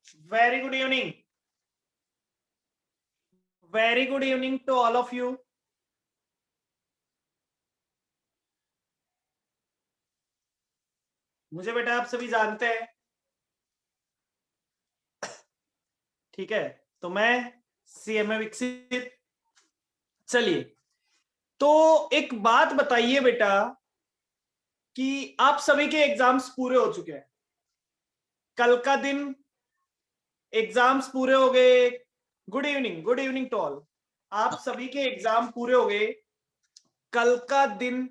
Very good evening. Very good evening to all of you. मुझे बेटा आप सभी जानते हैं, ठीक है। तो मैं सीएमए विकसित। चलिए, तो एक बात बताइए बेटा कि आप सभी के एग्जाम्स पूरे हो चुके हैं। कल का दिन एग्जाम्स पूरे हो गए। Good evening to all. आप सभी के एग्जाम पूरे हो गए। कल का दिन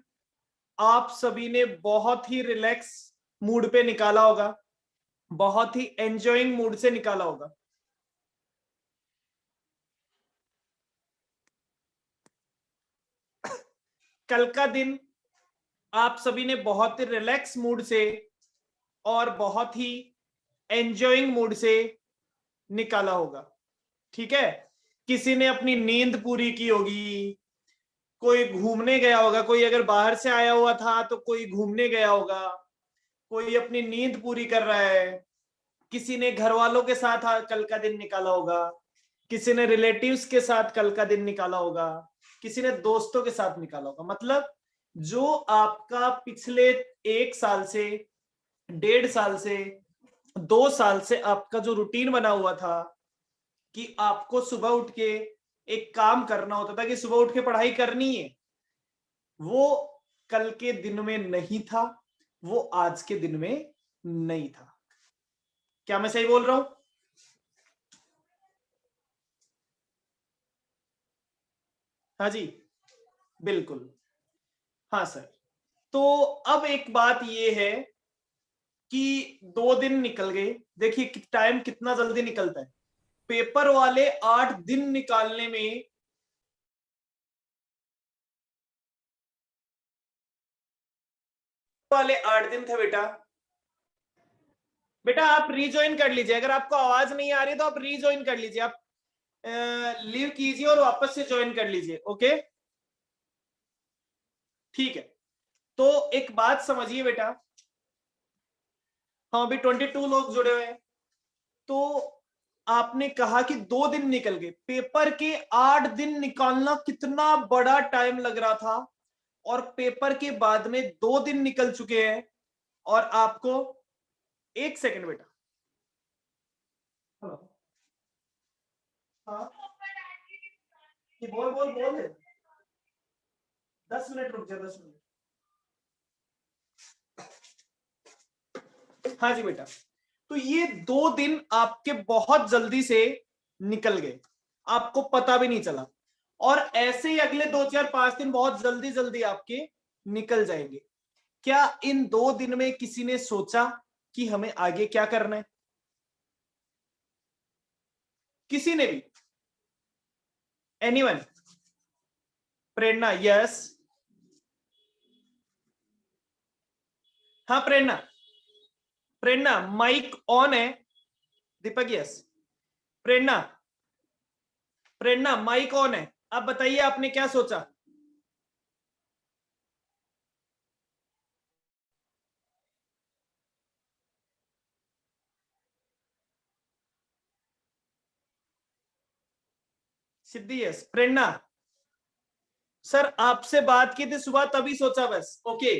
आप सभी ने बहुत ही रिलैक्स मूड पे निकाला होगा, बहुत ही एंजॉइंग मूड से निकाला होगा। कल का दिन आप सभी ने बहुत ही रिलैक्स मूड से और बहुत ही एंजॉइंग मूड से निकाला होगा, ठीक है। किसी ने अपनी नींद पूरी की होगी, कोई घूमने गया होगा, कोई अगर बाहर से आया हुआ था तो कोई घूमने गया होगा, कोई अपनी नींद पूरी कर रहा है, किसी ने घर वालों के साथ कल का दिन निकाला होगा, किसी ने रिलेटिव्स के साथ कल का दिन निकाला होगा, किसी ने दोस्तों के साथ निकाला होगा। मतलब जो आपका पिछले 1 साल से, 1.5 साल से, 2 साल से आपका जो रूटीन बना हुआ था कि आपको सुबह उठ के एक काम करना होता था कि सुबह उठ के पढ़ाई करनी है, वो कल के दिन में नहीं था, वो आज के दिन में नहीं था। क्या मैं सही बोल रहा हूं? हाँ जी, बिल्कुल। हाँ सर। तो अब एक बात ये है कि 2 दिन निकल गए। देखिए टाइम कितना जल्दी निकलता है। पेपर वाले 8 दिन निकालने में वाले 8 दिन थे बेटा। बेटा आप रीज्वाइन कर लीजिए, अगर आपको आवाज नहीं आ रही तो आप रीज्वाइन कर लीजिए, आप लीव कीजिए और वापस से ज्वाइन कर लीजिए। ओके, ठीक है। तो एक बात समझिए बेटा, हाँ अभी 22 लोग जुड़े हुए हैं। तो आपने कहा कि 2 दिन निकल गए, पेपर के 8 दिन निकालना कितना बड़ा टाइम लग रहा था, और पेपर के बाद में 2 दिन निकल चुके हैं और आपको, एक सेकंड बेटा। हेलो, हाँ ये बोल बोल बोल। 10 मिनट रुक जा, 10 मिनट। हाँ जी बेटा। तो ये 2 दिन आपके बहुत जल्दी से निकल गए, आपको पता भी नहीं चला, और ऐसे ही अगले 2 4 5 दिन बहुत जल्दी जल्दी आपके निकल जाएंगे। क्या इन 2 दिन में किसी ने सोचा कि हमें आगे क्या करना है? किसी ने भी? एनीवन? प्रेरणा यस। हाँ प्रेरणा, प्रेरणा माइक ऑन है। Deepak yes. Prerna, Prerna mike on है, आप बताइए आपने क्या सोचा? सिद्धि यस। प्रेरणा सर आपसे बात की थी सुबह तभी सोचा बस। ओके,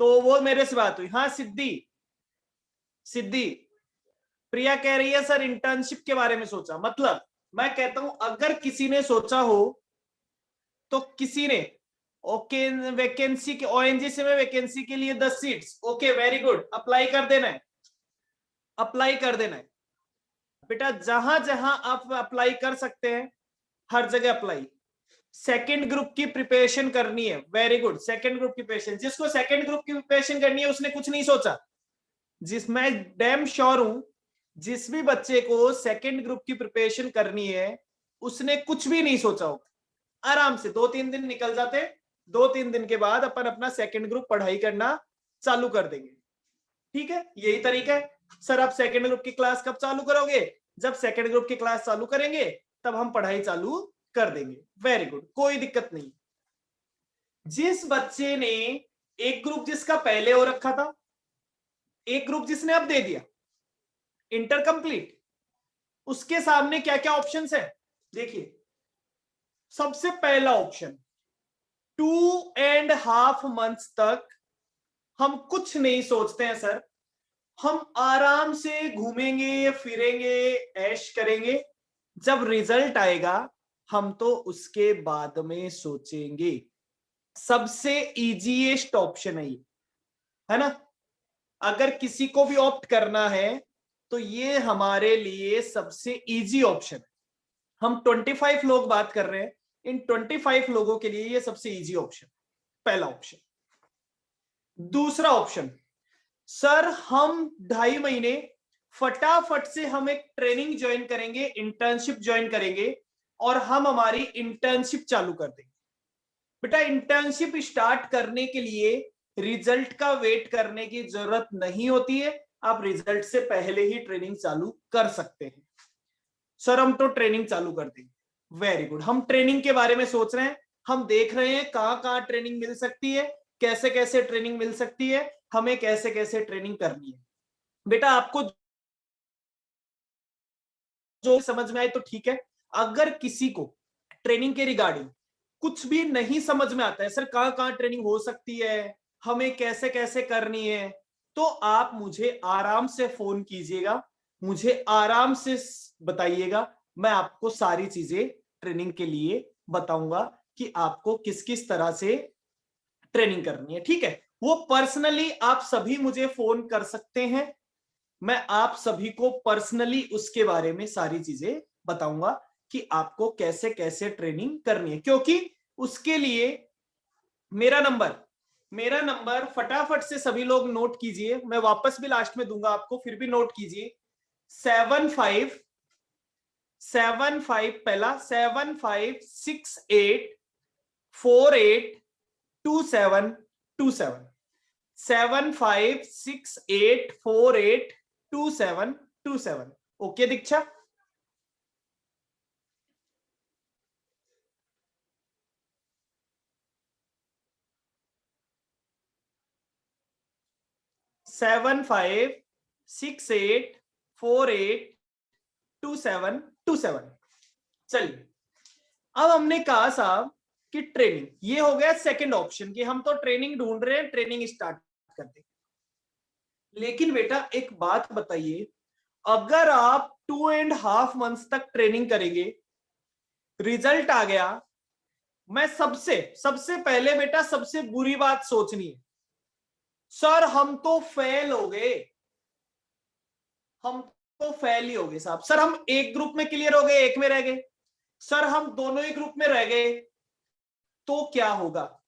तो वो मेरे से बात हुई। हाँ सिद्धि, सिद्धि प्रिया कह रही है सर इंटर्नशिप के बारे में सोचा। मतलब मैं कहता हूं अगर किसी ने सोचा हो तो किसी ने, ओके वैकेंसी के ओएनजीसी में वैकेंसी के लिए 10 seats, okay very good, apply कर देना है, अप्लाई कर देना है बेटा। जहां जहां आप अप्लाई कर सकते हैं हर जगह अप्लाई। सेकंड ग्रुप की प्रिपरेशन करनी है, वेरी गुड, सेकंड ग्रुप की प्रिपरेशन। जिसको सेकंड ग्रुप की प्रिपरेशन करनी है उसने कुछ नहीं सोचा। जिस, मैं डैम श्योर हूं जिस भी बच्चे को सेकंड ग्रुप की प्रिपरेशन करनी है उसने कुछ भी नहीं सोचा होगा। आराम से 2 3 दिन निकल जाते, 2 3 दिन के बाद अपन अपना सेकंड ग्रुप पढ़ाई करना चालू कर देंगे। ठीक है, यही तरीका है। सर आप सेकंड ग्रुप की क्लास कब चालू करोगे? जब सेकंड ग्रुप की क्लास चालू करेंगे तब हम पढ़ाई चालू कर देंगे। वेरी गुड, कोई दिक्कत नहीं। जिस बच्चे ने, एक ग्रुप जिसका पहले हो रखा था, एक ग्रुप जिसने अब दे दिया, इंटर कंप्लीट, उसके सामने क्या क्या ऑप्शंस है देखिए। सबसे पहला ऑप्शन 2.5 मंथ्स तक हम कुछ नहीं सोचते हैं सर, हम आराम से घूमेंगे फिरेंगे ऐश करेंगे, जब रिजल्ट आएगा हम तो उसके बाद में सोचेंगे। सबसे इजीएस्ट ऑप्शन है ये, है ना। अगर किसी को भी ऑप्ट करना है तो ये हमारे लिए सबसे इजी ऑप्शन है। हम 25 लोग बात कर रहे हैं, इन 25 लोगों के लिए ये सबसे इजी ऑप्शन, पहला ऑप्शन। दूसरा ऑप्शन, सर हम 2.5 महीने फटाफट से हम एक ट्रेनिंग ज्वाइन करेंगे, इंटर्नशिप ज्वाइन करेंगे और हम हमारी इंटर्नशिप चालू कर देंगे। बेटा इंटर्नशिप स्टार्ट करने के लिए रिजल्ट का वेट करने की जरूरत नहीं होती है, आप रिजल्ट से पहले ही ट्रेनिंग चालू कर सकते हैं। सर हम तो ट्रेनिंग चालू कर देंगे, वेरी गुड। हम ट्रेनिंग के बारे में सोच रहे हैं, हम देख रहे हैं कहां कहां ट्रेनिंग मिल सकती है, कैसे कैसे ट्रेनिंग मिल सकती है, हमें कैसे कैसे ट्रेनिंग करनी है। बेटा आपको जो समझ में आए तो ठीक है, अगर किसी को ट्रेनिंग के रिगार्डिंग कुछ भी नहीं समझ में आता है, सर कहां कहां ट्रेनिंग हो सकती है, हमें कैसे कैसे करनी है, तो आप मुझे आराम से फोन कीजिएगा, मुझे आराम से बताइएगा, मैं आपको सारी चीजें ट्रेनिंग के लिए बताऊंगा कि आपको किस किस तरह से ट्रेनिंग करनी है। ठीक है, वो पर्सनली आप सभी मुझे फोन कर सकते हैं, मैं आप सभी को पर्सनली उसके बारे में सारी चीजें बताऊंगा कि आपको कैसे कैसे ट्रेनिंग करनी है। क्योंकि उसके लिए मेरा नंबर फटाफट से सभी लोग नोट कीजिए, मैं वापस भी लास्ट में दूंगा आपको, फिर भी नोट कीजिए। 7575 पहला 7568482727 7568482727। ओके दीक्षा, 7568482727। चलिए, अब हमने कहा साहब कि ट्रेनिंग, ये हो गया सेकंड ऑप्शन कि हम तो ट्रेनिंग ढूंढ रहे हैं, ट्रेनिंग स्टार्ट कर दें। लेकिन बेटा एक बात बताइए, अगर आप 2.5 मंथ्स तक ट्रेनिंग करेंगे, रिजल्ट आ गया, मैं सबसे सबसे पहले बेटा सबसे बुरी बात सोचनी है, सर हम तो फेल हो गए, हम तो फेल ही हो गए साहब, सर हम एक ग्रुप में क्लियर हो गए, एक में रह गए, सर हम दोनों ही ग्रुप में रह गए, तो क्या होगा।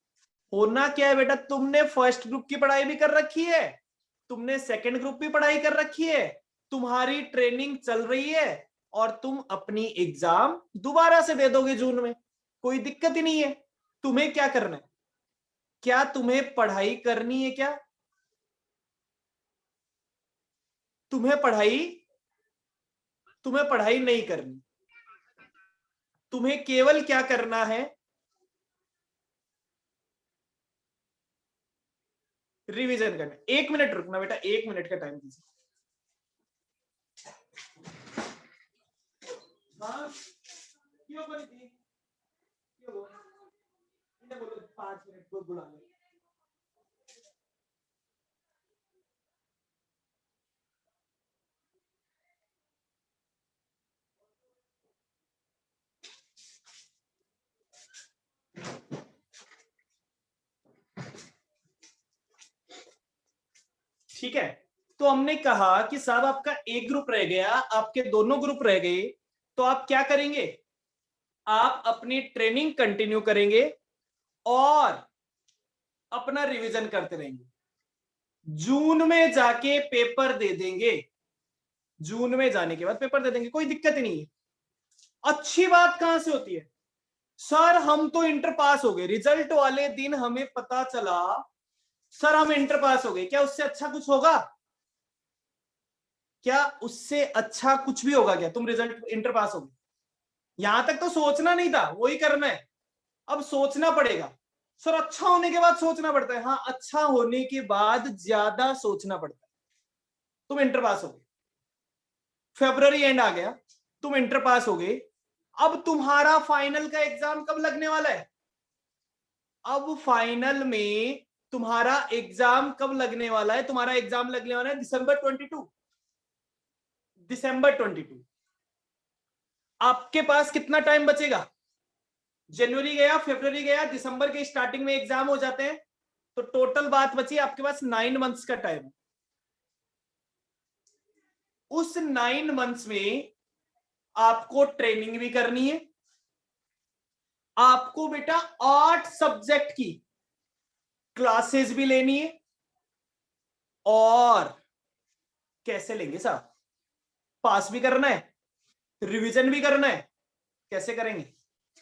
होना क्या है बेटा, तुमने फर्स्ट ग्रुप की पढ़ाई भी कर रखी है, तुमने सेकंड ग्रुप की पढ़ाई कर रखी है, तुम्हारी ट्रेनिंग चल रही है और तुम अपनी एग्जाम दोबारा से दे दोगे जून में, कोई दिक्कत ही नहीं है। तुम्हें क्या करना है, क्या तुम्हें पढ़ाई करनी है, क्या तुम्हें पढ़ाई तुम्हें पढ़ाई नहीं करनी, तुम्हें केवल क्या करना है, रिवीजन करना। 1 मिनट रुकना बेटा, 1 मिनट का टाइम दीजिए। हाँ क्यों बनी थी, क्यों बोलो 5 मिनट को बुला लो। ठीक है, तो हमने कहा कि साहब आपका एक ग्रुप रह गया, आपके दोनों ग्रुप रह गए, तो आप क्या करेंगे, आप अपनी ट्रेनिंग कंटिन्यू करेंगे और अपना रिवीजन करते रहेंगे, जून में जाके पेपर दे देंगे, जून में जाने के बाद पेपर दे देंगे, कोई दिक्कत ही नहीं है। अच्छी बात कहां से होती है, सर हम तो इंटर पास हो गए, रिजल्ट वाले दिन हमें पता चला सर हम इंटर पास हो गए, क्या उससे अच्छा कुछ होगा, क्या उससे अच्छा कुछ भी होगा क्या, तुम रिजल्ट इंटर पास हो गए, यहां तक तो सोचना नहीं था, वही करना है, अब सोचना पड़ेगा। सर अच्छा होने के बाद सोचना पड़ता है, हाँ अच्छा होने के बाद ज्यादा सोचना पड़ता है, तुम इंटर पास हो गए, फरवरी एंड आ गया, तुम इंटर पास हो गए। अब तुम्हारा फाइनल का एग्जाम कब लगने वाला है? अब फाइनल में तुम्हारा एग्जाम कब लगने वाला है? तुम्हारा एग्जाम लगने वाला है दिसंबर 22। दिसंबर 22। आपके पास कितना टाइम बचेगा? जनवरी गया, फरवरी गया, दिसंबर के स्टार्टिंग में एग्जाम हो जाते हैं, तो टोटल बात बची आपके पास 9 मंथ्स का टाइम। उस 9 मंथ्स में आपको ट्रेनिंग भी करनी है, आपको बेटा 8 सब्जेक्ट की क्लासेस भी लेनी है। और कैसे लेंगे साहब? पास भी करना है, रिवीजन भी करना है, कैसे करेंगे?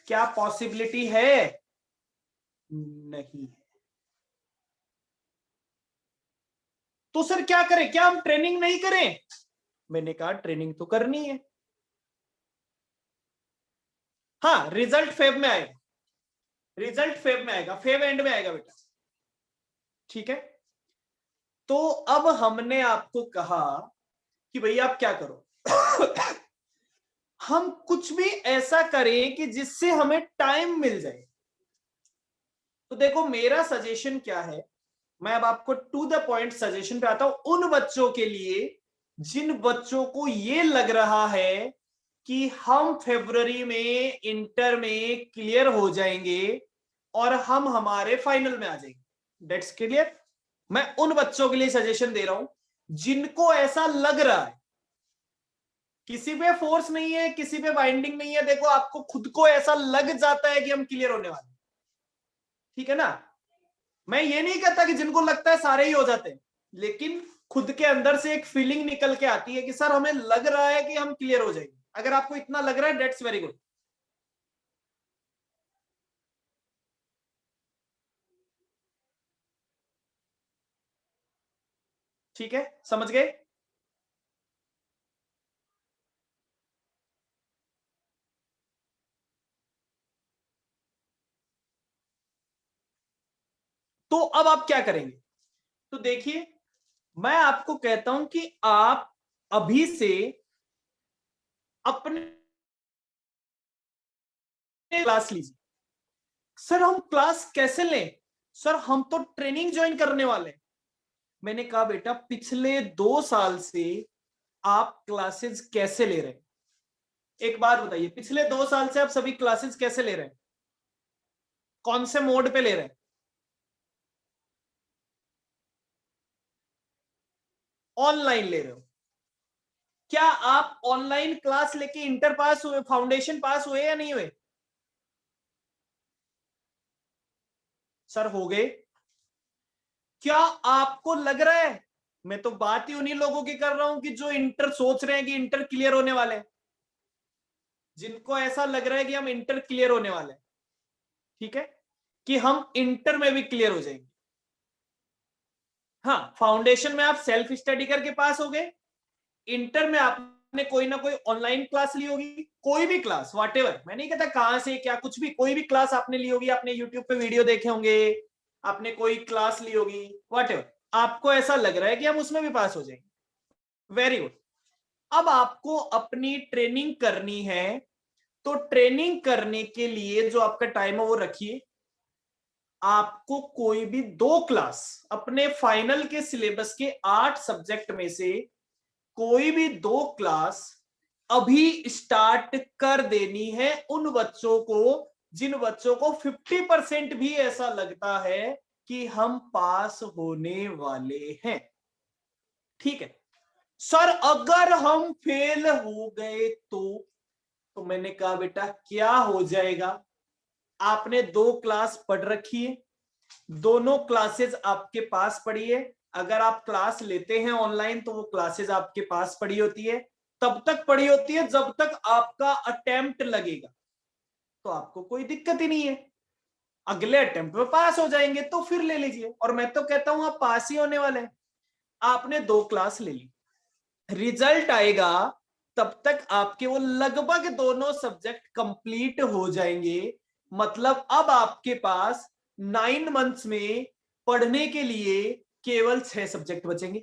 क्या पॉसिबिलिटी है? नहीं। तो सर क्या करें? क्या हम ट्रेनिंग नहीं करें? मैंने कहा ट्रेनिंग तो करनी है। हाँ, रिजल्ट फेब में आएगा, रिजल्ट फेब में आएगा, फेब एंड में आएगा बेटा, ठीक है। तो अब हमने आपको कहा कि भैया आप क्या करो हम कुछ भी ऐसा करें कि जिससे हमें टाइम मिल जाए। तो देखो मेरा सजेशन क्या है, मैं अब आपको टू द पॉइंट सजेशन पे आता हूं। उन बच्चों के लिए जिन बच्चों को ये लग रहा है कि हम फरवरी में इंटर में क्लियर हो जाएंगे और हम हमारे फाइनल में आ जाएंगे, दैट्स क्लियर। मैं उन बच्चों के लिए सजेशन दे रहा हूं जिनको ऐसा लग रहा है। किसी पे फोर्स नहीं है, किसी पे बाइंडिंग नहीं है। देखो आपको खुद को ऐसा लग जाता है कि हम क्लियर होने वाले, ठीक है ना। मैं ये नहीं कहता कि जिनको लगता है सारे ही हो जाते हैं, लेकिन खुद के अंदर से एक फीलिंग निकल के आती है कि सर हमें लग रहा है कि हम क्लियर हो जाएंगे। अगर आपको इतना लग रहा है दैट्स वेरी गुड। ठीक है, समझ गए? तो अब आप क्या करेंगे? तो देखिए, मैं आपको कहता हूं कि आप अभी से अपने क्लास लीजिए। सर हम क्लास कैसे लें? सर हम तो ट्रेनिंग ज्वाइन करने वाले हैं। मैंने कहा बेटा पिछले 2 साल से आप क्लासेस कैसे ले रहे हैं? एक बात बताइए, पिछले 2 साल से आप सभी क्लासेस कैसे ले रहे हैं? कौन से मोड पे ले रहे हैं? ऑनलाइन ले रहे हो। क्या आप ऑनलाइन क्लास लेके इंटर पास हुए, फाउंडेशन पास हुए या नहीं हुए? सर हो गए। क्या आपको लग रहा है, मैं तो बात ही उन्हीं लोगों की कर रहा हूं कि जो इंटर सोच रहे हैं कि इंटर क्लियर होने वाले हैं, जिनको ऐसा लग रहा है कि हम इंटर क्लियर होने वाले हैं, ठीक है, कि हम इंटर में भी क्लियर हो जाएंगे। हाँ, फाउंडेशन में आप सेल्फ स्टडी करके पास हो गए, इंटर में आपने कोई ना कोई ऑनलाइन क्लास ली होगी, कोई भी क्लास व्हाटएवर, मैं नहीं कहता कहां से क्या, कुछ भी, कोई भी क्लास आपने ली होगी, आपने यूट्यूब पे वीडियो देखे होंगे, आपने कोई क्लास ली होगी, व्हाटएवर, आपको ऐसा लग रहा है कि हम उसमें भी पास हो जाएंगे, वेरी गुड। अब आपको अपनी ट्रेनिंग करनी है, तो ट्रेनिंग करने के लिए जो आपका टाइम है वो रखिए। आपको कोई भी 2 क्लास अपने फाइनल के सिलेबस के 8 सब्जेक्ट में से कोई भी 2 क्लास अभी स्टार्ट कर देनी है उन बच्चों को जिन बच्चों को 50% भी ऐसा लगता है कि हम पास होने वाले हैं, ठीक है। सर अगर हम फेल हो गए तो मैंने कहा बेटा क्या हो जाएगा? आपने 2 क्लास पढ़ रखी है, दोनों क्लासेस आपके पास पड़ी है। अगर आप क्लास लेते हैं ऑनलाइन तो वो क्लासेस आपके पास पड़ी होती है, तब तक पड़ी होती है जब तक आपका अटेम्प्ट लगेगा, तो आपको कोई दिक्कत ही नहीं है, अगले अटेम्प्ट में पास हो जाएंगे तो फिर ले लीजिए। और मैं तो कहता हूं आप पास ही होने वाले हैं। आपने 2 क्लास ले ली, रिजल्ट आएगा तब तक आपके वो लगभग दोनों सब्जेक्ट कंप्लीट हो जाएंगे। मतलब अब आपके पास 9 मंथ्स में पढ़ने के लिए केवल 6 सब्जेक्ट बचेंगे।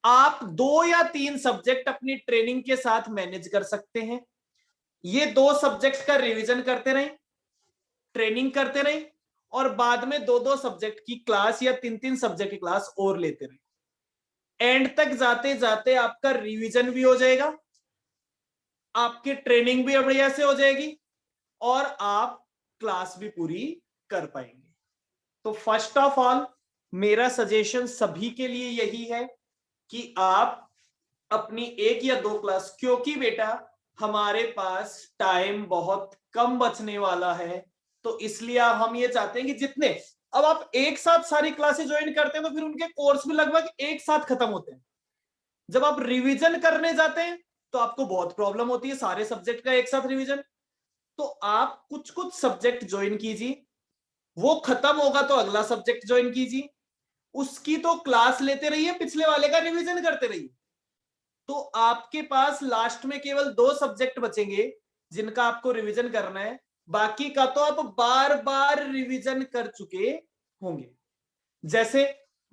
आप 2 या 3 सब्जेक्ट अपनी ट्रेनिंग के साथ मैनेज कर सकते हैं। ये 2 सब्जेक्ट का रिवीजन करते रहें, ट्रेनिंग करते रहें, और बाद में 2-2 सब्जेक्ट की क्लास या 3-3 सब्जेक्ट की क्लास और लेते रहें। एंड तक जाते जाते आपका रिवीजन भी हो जाएगा, आपकी ट्रेनिंग भी बढ़िया से हो जाएगी, और आप क्लास भी पूरी कर पाएंगे। तो फर्स्ट ऑफ ऑल मेरा सजेशन सभी के लिए यही है कि आप अपनी 1 या 2 क्लास, क्योंकि बेटा हमारे पास टाइम बहुत कम बचने वाला है, तो इसलिए हम ये चाहते हैं कि जितने, अब आप एक साथ सारी क्लासेस ज्वाइन करते हैं तो फिर उनके कोर्स भी लगभग एक साथ खत्म होते हैं। जब आप रिवीजन करने जाते हैं तो आपको बहुत प्रॉब्लम होती है सारे सब्जेक्ट का एक साथ रिवीजन। तो आप कुछ कुछ सब्जेक्ट ज्वाइन कीजिए, वो खत्म होगा तो अगला सब्जेक्ट ज्वाइन कीजिए, उसकी तो क्लास लेते रहिए, पिछले वाले का रिवीजन करते रहिए। तो आपके पास लास्ट में केवल 2 सब्जेक्ट बचेंगे जिनका आपको रिवीजन करना है, बाकी का तो आप बार बार रिवीजन कर चुके होंगे। जैसे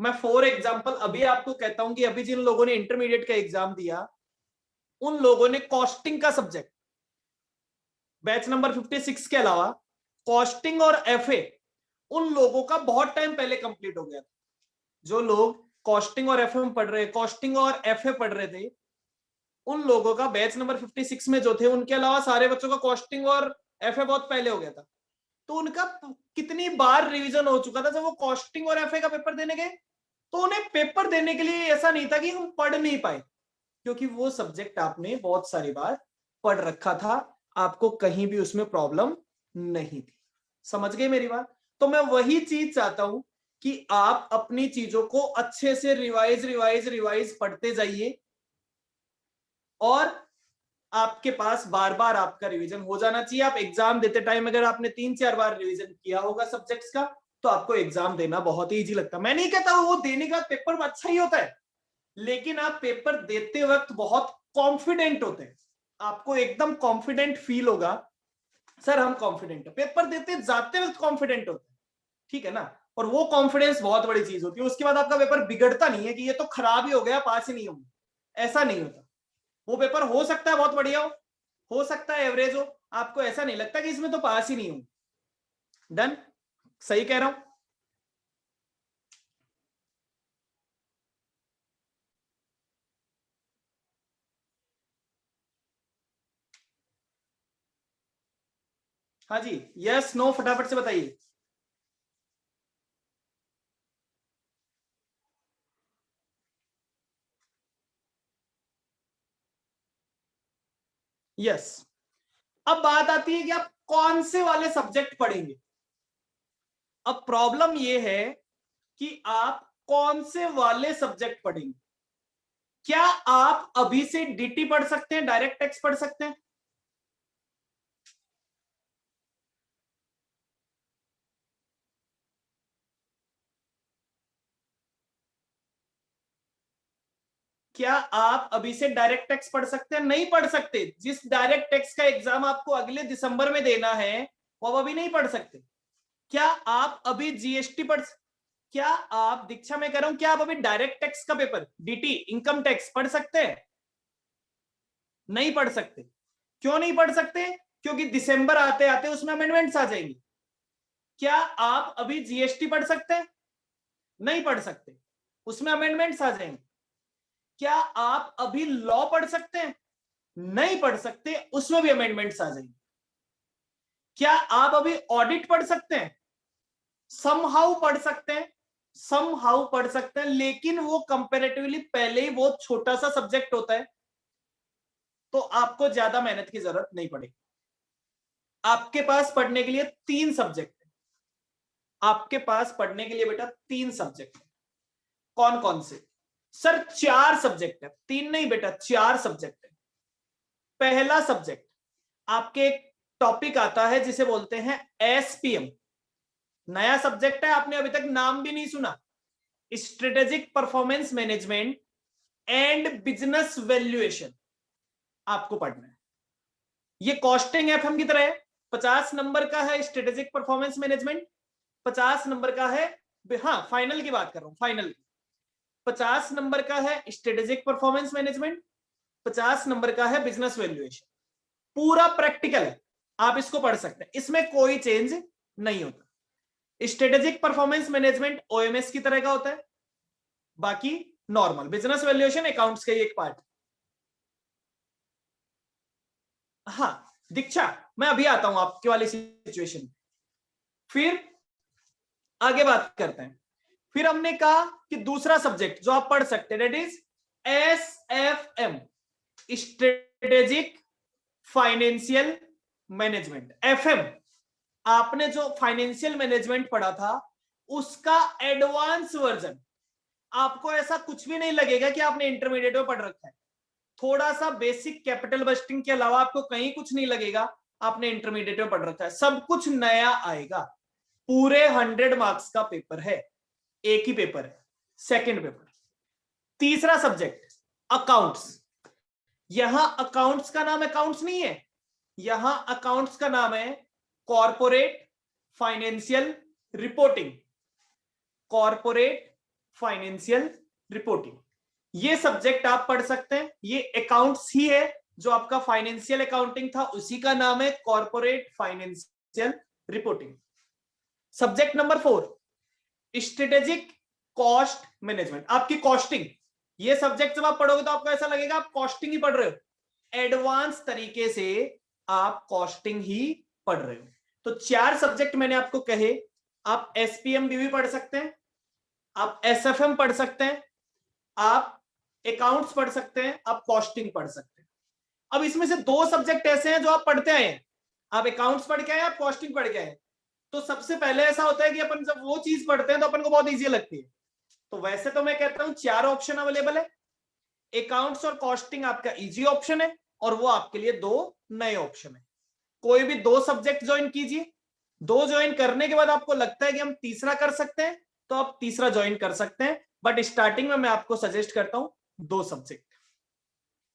मैं फॉर एग्जांपल अभी आपको कहता हूं कि अभी जिन लोगों ने इंटरमीडिएट का एग्जाम दिया, उन लोगों ने कॉस्टिंग का सब्जेक्ट बैच नंबर 56 के अलावा कॉस्टिंग और एफए उन लोगों का बहुत टाइम पहले कंप्लीट हो गया था। जो लोग कॉस्टिंग और एफए में पढ़ रहे, कॉस्टिंग और एफए पढ़ रहे थे, उन लोगों का बैच नंबर 56 में जो थे, उनके अलावा सारे बच्चों का कॉस्टिंग और एफए बहुत पहले हो गया था। तो उनका कितनी बार रिवीजन हो चुका था। जब वो कॉस्टिंग और एफए का पेपर देने गए तो उन्हें पेपर देने के लिए ऐसा नहीं था कि हम पढ़ नहीं पाए, क्योंकि वो सब्जेक्ट आपने बहुत सारी बार पढ़ रखा था, आपको कहीं भी उसमें प्रॉब्लम नहीं थी। समझ गए मेरी बात? तो मैं वही चीज चाहता हूं कि आप अपनी चीजों को अच्छे से रिवाइज रिवाइज रिवाइज पढ़ते जाइए, और आपके पास बार बार आपका रिवीजन हो जाना चाहिए। आप एग्जाम देते टाइम अगर आपने 3-4 बार रिवीजन किया होगा सब्जेक्ट्स का, तो आपको एग्जाम देना बहुत ही इजी लगता है। मैं नहीं कहता वो देने का पेपर अच्छा ही होता है, लेकिन आप पेपर देते वक्त बहुत कॉन्फिडेंट होते हैं, आपको एकदम कॉन्फिडेंट फील होगा, सर हम कॉन्फिडेंट है। पेपर देते जाते वक्त कॉन्फिडेंट होते हैं, ठीक है ना? और वो कॉन्फिडेंस बहुत बड़ी चीज होती है। उसके बाद आपका पेपर बिगड़ता नहीं है कि ये तो खराब ही हो गया, पास ही नहीं होगा, ऐसा नहीं होता। वो पेपर हो सकता है बहुत बढ़िया हो सकता है एवरेज हो, आपको ऐसा नहीं लगता कि इसमें तो पास ही नहीं हूं। डन? सही कह रहा हूं? हाँ जी, यस नो फटाफट से बताइए। यस। अब बात आती है कि आप कौन से वाले सब्जेक्ट पढ़ेंगे। अब प्रॉब्लम यह है कि आप कौन से वाले सब्जेक्ट पढ़ेंगे। क्या आप अभी से डीटी पढ़ सकते हैं, डायरेक्ट टेक्स्ट पढ़ सकते हैं? क्या आप अभी से डायरेक्ट टेक्स्ट पढ़ सकते हैं? नहीं पढ़ सकते। जिस डायरेक्ट टेक्स्ट का एग्जाम आपको अगले दिसंबर में देना है, वो आप अभी नहीं पढ़ सकते। क्या आप अभी जीएसटी पढ़, क्या आप, दीक्षा मैं कह रहा हूं, क्या आप अभी डायरेक्ट टैक्स का पेपर डीटी इनकम टैक्स पढ़ सकते हैं? नहीं पढ़ सकते। क्यों नहीं पढ़ सकते? क्योंकि दिसंबर आते आते उसमें अमेंडमेंट्स आ जाएंगी। क्या आप अभी जीएसटी पढ़ सकते हैं? नहीं पढ़ सकते, उसमें अमेंडमेंट्स आ जाएंगे। क्या आप अभी लॉ पढ़ सकते हैं? नहीं पढ़ सकते, उसमें भी अमेंडमेंट्स आ जाएंगे। क्या आप अभी ऑडिट पढ़ सकते हैं? समहाउ पढ़ सकते हैं, समहाउ पढ़ सकते हैं, लेकिन वो कंपैरेटिवली पहले ही बहुत छोटा सा सब्जेक्ट होता है, तो आपको ज्यादा मेहनत की जरूरत नहीं पड़ेगी। आपके पास पढ़ने के लिए 3 सब्जेक्ट है। आपके पास पढ़ने के लिए बेटा 3 सब्जेक्ट है। कौन कौन से? सर 4 सब्जेक्ट है। 3 नहीं बेटा, 4 सब्जेक्ट है। पहला सब्जेक्ट आपके एक टॉपिक आता है जिसे बोलते हैं एसपीएम। नया सब्जेक्ट है, आपने अभी तक नाम भी नहीं सुना। Strategic performance management and business valuation आपको पढ़ना है। ये कॉस्टिंग एफएम की तरह है। 50 नंबर का है स्ट्रेटेजिक परफॉर्मेंस मैनेजमेंट, 50 नंबर का है, हाँ फाइनल की बात कर रहा हूं, फाइनल 50 नंबर का है स्ट्रेटेजिक परफॉर्मेंस मैनेजमेंट, 50 नंबर का है बिजनेस वैल्यूएशन। पूरा प्रैक्टिकल है, आप इसको पढ़ सकते हैं, इसमें कोई चेंज नहीं होता। स्ट्रेटेजिक परफॉर्मेंस मैनेजमेंट ओएमएस की तरह का होता है, बाकी नॉर्मल। बिजनेस वैल्यूएशन अकाउंट्स का ही एक पार्ट। हाँ दीक्षा, मैं अभी आता हूं आपके वाली सिचुएशन। फिर आगे बात करते हैं। फिर हमने कहा कि दूसरा सब्जेक्ट जो आप पढ़ सकते हैं that is SFM, strategic financial management. FM आपने जो फाइनेंशियल मैनेजमेंट पढ़ा था उसका एडवांस वर्जन। आपको ऐसा कुछ भी नहीं लगेगा कि आपने इंटरमीडिएट में पढ़ रखा है। थोड़ा सा बेसिक कैपिटल बजटिंग के अलावा आपको कहीं कुछ नहीं लगेगा आपने इंटरमीडिएट में पढ़ रखा है। सब कुछ नया आएगा। पूरे 100 मार्क्स का पेपर है, एक ही पेपर है, सेकंड पेपर। तीसरा सब्जेक्ट अकाउंट्स। यहां अकाउंट्स का नाम अकाउंट्स नहीं है, यहां अकाउंट्स का नाम है corporate financial reporting. Corporate financial reporting, ये सब्जेक्ट आप पढ़ सकते हैं। ये अकाउंट्स ही है, जो आपका फाइनेंशियल अकाउंटिंग था उसी का नाम है corporate financial reporting. Subject number 4 strategic cost management, आपकी कॉस्टिंग। ये सब्जेक्ट जब आप पढ़ोगे तो आपको ऐसा लगेगा आप कॉस्टिंग ही पढ़ रहे हो। एडवांस तरीके से आप कॉस्टिंग ही पढ़ रहे हो। तो 4 सब्जेक्ट मैंने आपको कहे। आप SPMB भी पढ़ सकते हैं, आप SFM पढ़ सकते हैं, आप अकाउंट्स पढ़ सकते हैं, आप कॉस्टिंग पढ़ सकते हैं। अब इसमें से 2 सब्जेक्ट ऐसे हैं जो आप पढ़ते आए हैं। आप अकाउंट्स पढ़ के आए, आप कॉस्टिंग पढ़ के आए। तो सबसे पहले ऐसा होता है कि अपन जब वो चीज पढ़ते हैं तो अपन को बहुत इजी लगती है। तो वैसे तो मैं कहता हूं 4 ऑप्शन अवेलेबल है। अकाउंट्स और कॉस्टिंग आपका इजी ऑप्शन है और वो आपके लिए 2 नए ऑप्शन है। कोई भी 2 सब्जेक्ट ज्वाइन कीजिए। 2 ज्वाइन करने के बाद आपको लगता है कि हम तीसरा कर सकते हैं तो आप तीसरा ज्वाइन कर सकते हैं, बट स्टार्टिंग में मैं आपको सजेस्ट करता हूं 2 सब्जेक्ट।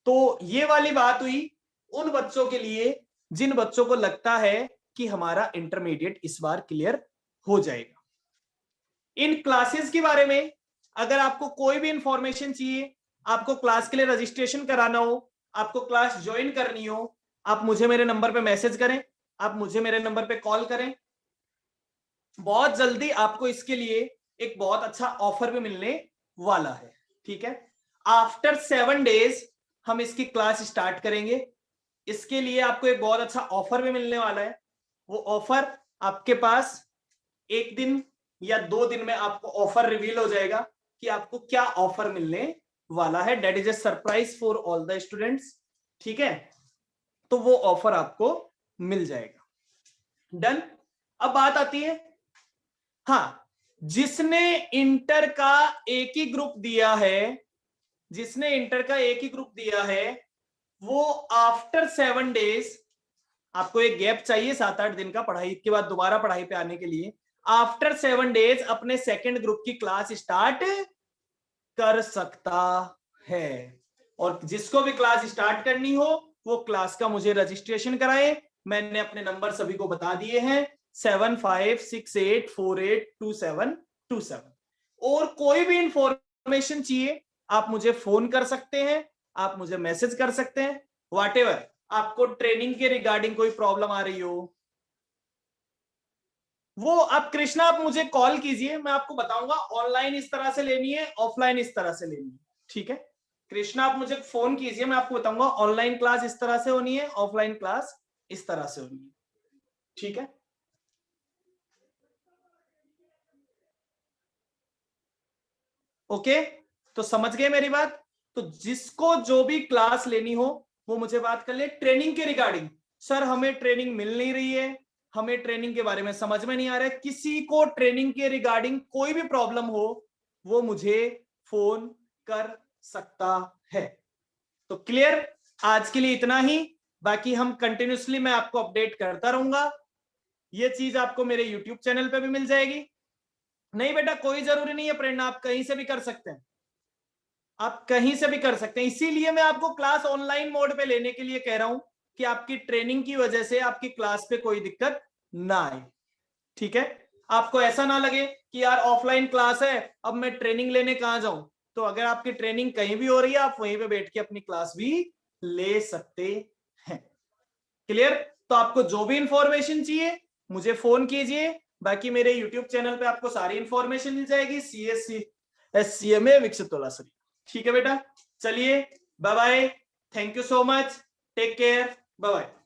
तो ये वाली बात हुई उन बच्चों के लिए जिन बच्चों को लगता है कि हमारा इंटरमीडिएट इस बार क्लियर हो जाएगा। इन क्लासेस के बारे में अगर आपको कोई भी इंफॉर्मेशन चाहिए, आपको क्लास के लिए रजिस्ट्रेशन कराना हो, आपको क्लास ज्वाइन करनी हो, आप मुझे मेरे नंबर पे मैसेज करें, आप मुझे मेरे नंबर पे कॉल करें। बहुत जल्दी आपको इसके लिए एक बहुत अच्छा ऑफर भी मिलने वाला है। ठीक है, आफ्टर 7 डेज हम इसकी क्लास स्टार्ट करेंगे। इसके लिए आपको एक बहुत अच्छा ऑफर भी मिलने वाला है। वो ऑफर आपके पास 1 दिन या 2 दिन में आपको ऑफर रिवील हो जाएगा कि आपको क्या ऑफर मिलने वाला है। That is a surprise for all the students. ठीक है, तो वो ऑफर आपको मिल जाएगा। डन। अब बात आती है, हाँ, जिसने इंटर का एक ही ग्रुप दिया है, जिसने इंटर का एक ही ग्रुप दिया है, वो आफ्टर 7 डेज, आपको एक गैप चाहिए 7-8 दिन का पढ़ाई के बाद दोबारा पढ़ाई पे आने के लिए। आफ्टर 7 डेज अपने सेकंड ग्रुप की क्लास स्टार्ट कर सकता है। और जिसको भी क्लास स्टार्ट करनी हो वो क्लास का मुझे रजिस्ट्रेशन कराए। मैंने अपने नंबर सभी को बता दिए हैं 7568482727। और कोई भी इंफॉर्मेशन चाहिए आप मुझे फोन कर सकते हैं, आप मुझे मैसेज कर सकते हैं, व्हाटएवर। आपको ट्रेनिंग के रिगार्डिंग कोई प्रॉब्लम आ रही हो वो आप कृष्णा आप मुझे कॉल कीजिए, मैं आपको बताऊंगा ऑनलाइन इस तरह से लेनी है, ऑफलाइन इस तरह से लेनी है। ठीक है, कृष्णा आप मुझे फोन कीजिए, मैं आपको बताऊंगा ऑनलाइन क्लास इस तरह से होनी है, ऑफलाइन क्लास इस तरह से होनी है। ठीक है, ओके, तो समझ गए मेरी बात। तो जिसको जो भी क्लास लेनी हो वो मुझे बात कर ले ट्रेनिंग के रिगार्डिंग। सर हमें ट्रेनिंग मिल नहीं रही है, हमें ट्रेनिंग के बारे में समझ में नहीं आ रहा है, किसी को ट्रेनिंग के रिगार्डिंग कोई भी प्रॉब्लम हो वो मुझे फोन कर सकता है। तो क्लियर, आज के लिए इतना ही। बाकी हम कंटिन्यूसली मैं आपको अपडेट करता रहूंगा। ये चीज आपको मेरे यूट्यूब चैनल पे भी मिल जाएगी। नहीं बेटा कोई जरूरी नहीं है प्रेरणा, आप कहीं से भी कर सकते हैं, आप कहीं से भी कर सकते हैं। इसीलिए मैं आपको क्लास ऑनलाइन मोड पे लेने के लिए कह रहा हूं कि आपकी ट्रेनिंग की वजह से आपकी क्लास पे कोई दिक्कत ना आए। ठीक है, आपको ऐसा ना लगे कि यार ऑफलाइन क्लास है अब मैं ट्रेनिंग लेने कहां जाऊं, तो अगर आपकी ट्रेनिंग कहीं भी हो रही है आप वहीं पे बैठ के अपनी क्लास भी ले सकते हैं। क्लियर? तो आपको जो भी इंफॉर्मेशन चाहिए मुझे फोन कीजिए, बाकी मेरे यूट्यूब चैनल पे आपको सारी इंफॉर्मेशन मिल जाएगी। CSC SCMA विकसित तोलासरी। ठीक है बेटा, चलिए bye bye, thank you so much, take care, bye bye.